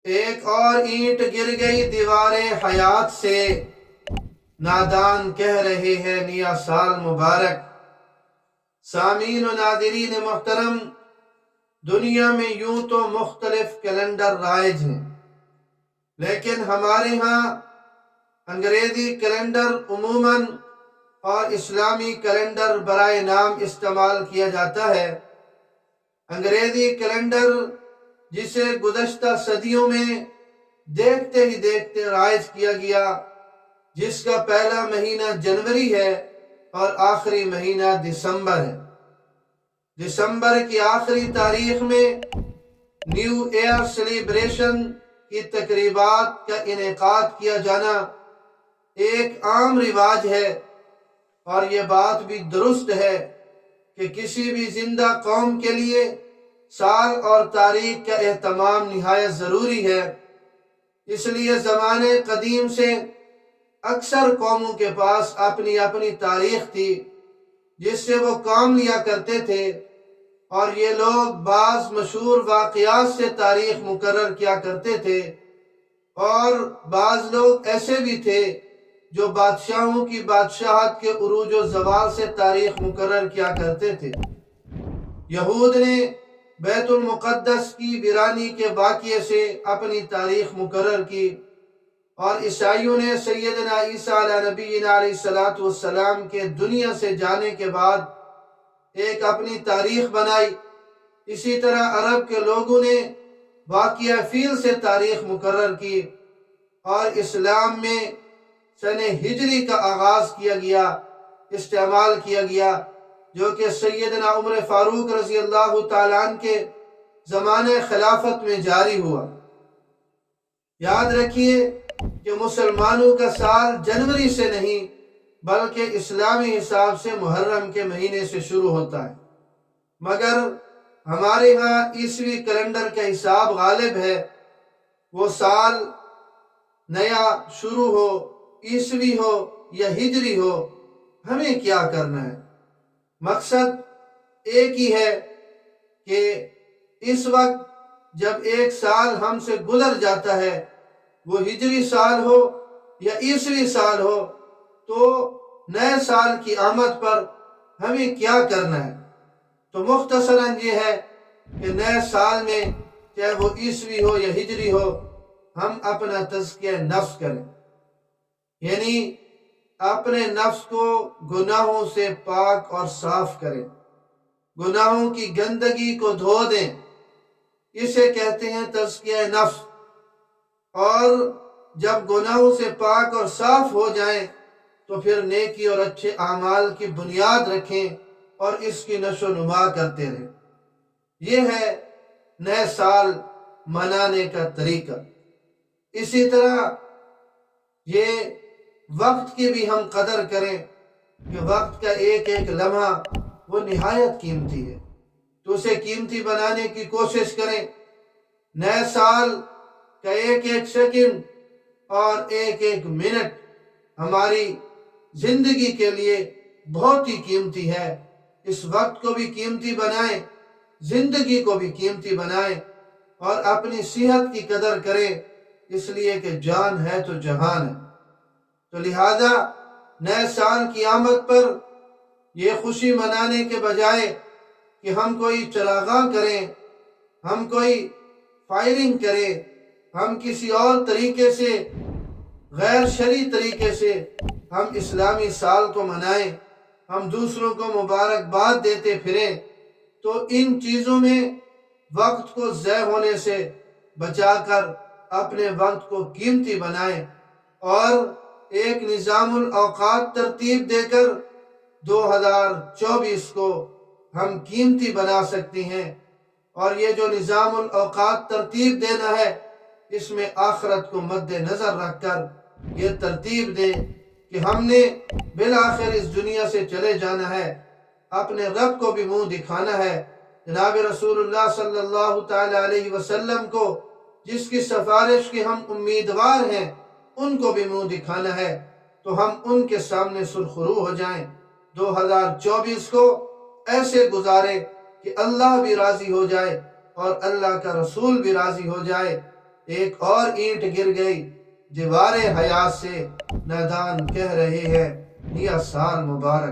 ایک اور اینٹ گر گئی دیوار حیات سے، نادان کہہ رہے ہیں نیا سال مبارک۔ سامعین و ناظرین محترم، دنیا میں یوں تو مختلف کیلنڈر رائج ہیں، لیکن ہمارے ہاں انگریزی کیلنڈر عموماً اور اسلامی کیلنڈر برائے نام استعمال کیا جاتا ہے۔ انگریزی کیلنڈر جسے گزشتہ صدیوں میں دیکھتے ہی دیکھتے رائج کیا گیا، جس کا پہلا مہینہ جنوری ہے اور آخری مہینہ دسمبر ہے۔ دسمبر کی آخری تاریخ میں نیو ایئر سیلیبریشن کی تقریبات کا انعقاد کیا جانا ایک عام رواج ہے، اور یہ بات بھی درست ہے کہ کسی بھی زندہ قوم کے لیے سال اور تاریخ کا اہتمام نہایت ضروری ہے۔ اس لیے زمانے قدیم سے اکثر قوموں کے پاس اپنی اپنی تاریخ تھی جس سے وہ کام لیا کرتے تھے، اور یہ لوگ بعض مشہور واقعات سے تاریخ مقرر کیا کرتے تھے، اور بعض لوگ ایسے بھی تھے جو بادشاہوں کی بادشاہت کے عروج و زوال سے تاریخ مقرر کیا کرتے تھے۔ یہود نے بیت المقدس کی ویرانی کے واقعے سے اپنی تاریخ مقرر کی، اور عیسائیوں نے سیدنا عیسیٰ علیہ نبینا علیہ السلام کے دنیا سے جانے کے بعد ایک اپنی تاریخ بنائی۔ اسی طرح عرب کے لوگوں نے واقعہ فیل سے تاریخ مقرر کی، اور اسلام میں سن ہجری کا آغاز کیا گیا، استعمال کیا گیا، جو کہ سیدنا عمر فاروق رضی اللہ تعالیٰ عنہ کے زمانے خلافت میں جاری ہوا۔ یاد رکھیے کہ مسلمانوں کا سال جنوری سے نہیں بلکہ اسلامی حساب سے محرم کے مہینے سے شروع ہوتا ہے، مگر ہمارے ہاں عیسوی کیلنڈر کا حساب غالب ہے۔ وہ سال نیا شروع ہو، عیسوی ہو یا ہجری ہو، ہمیں کیا کرنا ہے؟ مقصد ایک ہی ہے کہ اس وقت جب ایک سال ہم سے گزر جاتا ہے، وہ ہجری سال ہو یا عیسوی سال ہو، تو نئے سال کی آمد پر ہمیں کیا کرنا ہے؟ تو مختصراً یہ ہے کہ نئے سال میں چاہے وہ عیسوی ہو یا ہجری ہو، ہم اپنا تزکیہ نفس کریں، یعنی اپنے نفس کو گناہوں سے پاک اور صاف کریں، گناہوں کی گندگی کو دھو دیں، اسے کہتے ہیں تزکیہ نفس۔ اور جب گناہوں سے پاک اور صاف ہو جائیں تو پھر نیکی اور اچھے اعمال کی بنیاد رکھیں اور اس کی نشو و نما کرتے رہیں۔ یہ ہے نئے سال منانے کا طریقہ۔ اسی طرح یہ وقت کی بھی ہم قدر کریں کہ وقت کا ایک ایک لمحہ وہ نہایت قیمتی ہے، تو اسے قیمتی بنانے کی کوشش کریں۔ نئے سال کا ایک ایک سیکنڈ اور ایک ایک منٹ ہماری زندگی کے لیے بہت ہی قیمتی ہے۔ اس وقت کو بھی قیمتی بنائیں، زندگی کو بھی قیمتی بنائیں، اور اپنی صحت کی قدر کریں، اس لیے کہ جان ہے تو جہان ہے۔ تو لہذا نئے سال کی آمد پر یہ خوشی منانے کے بجائے کہ ہم کوئی چراغاں کریں، ہم کوئی فائرنگ کریں، ہم کسی اور طریقے سے غیر شرعی طریقے سے ہم اسلامی سال کو منائیں، ہم دوسروں کو مبارکباد دیتے پھریں، تو ان چیزوں میں وقت کو ضائع ہونے سے بچا کر اپنے وقت کو قیمتی بنائیں، اور ایک نظام الاوقات ترتیب دے کر 2024 کو ہم قیمتی بنا سکتے ہیں۔ اور یہ جو نظام الاوقات ترتیب دینا ہے، اس میں آخرت کو مد نظر رکھ کر یہ ترتیب دیں کہ ہم نے بالآخر اس دنیا سے چلے جانا ہے، اپنے رب کو بھی منہ دکھانا ہے، جناب رسول اللہ صلی اللہ تعالی علیہ وسلم کو جس کی سفارش کے ہم امیدوار ہیں، ان کو بھی منہ دکھانا ہے، تو ہم ان کے سامنے سرخرو ہو جائیں۔ 2024 کو ایسے گزارے کہ اللہ بھی راضی ہو جائے اور اللہ کا رسول بھی راضی ہو جائے۔ ایک اور اینٹ گر گئی دیوار حیات سے، نادان کہہ رہے ہیں نیا سال مبارک۔